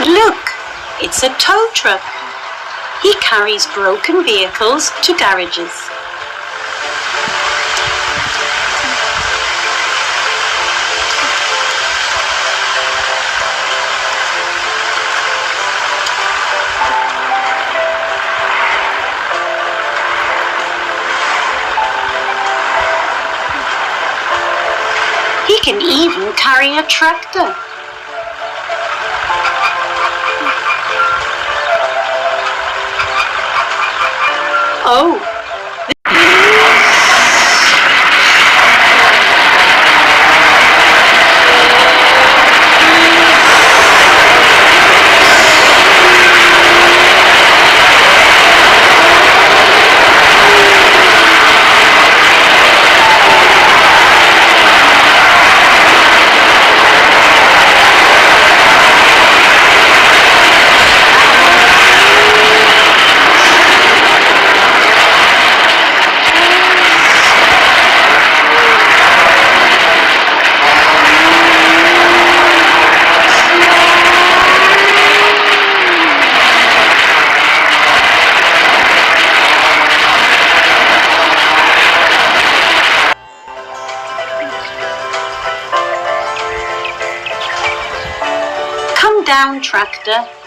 Look, it's a tow truck. He carries broken vehicles to garages. He can even carry a tractor. Oh, come down, tractor.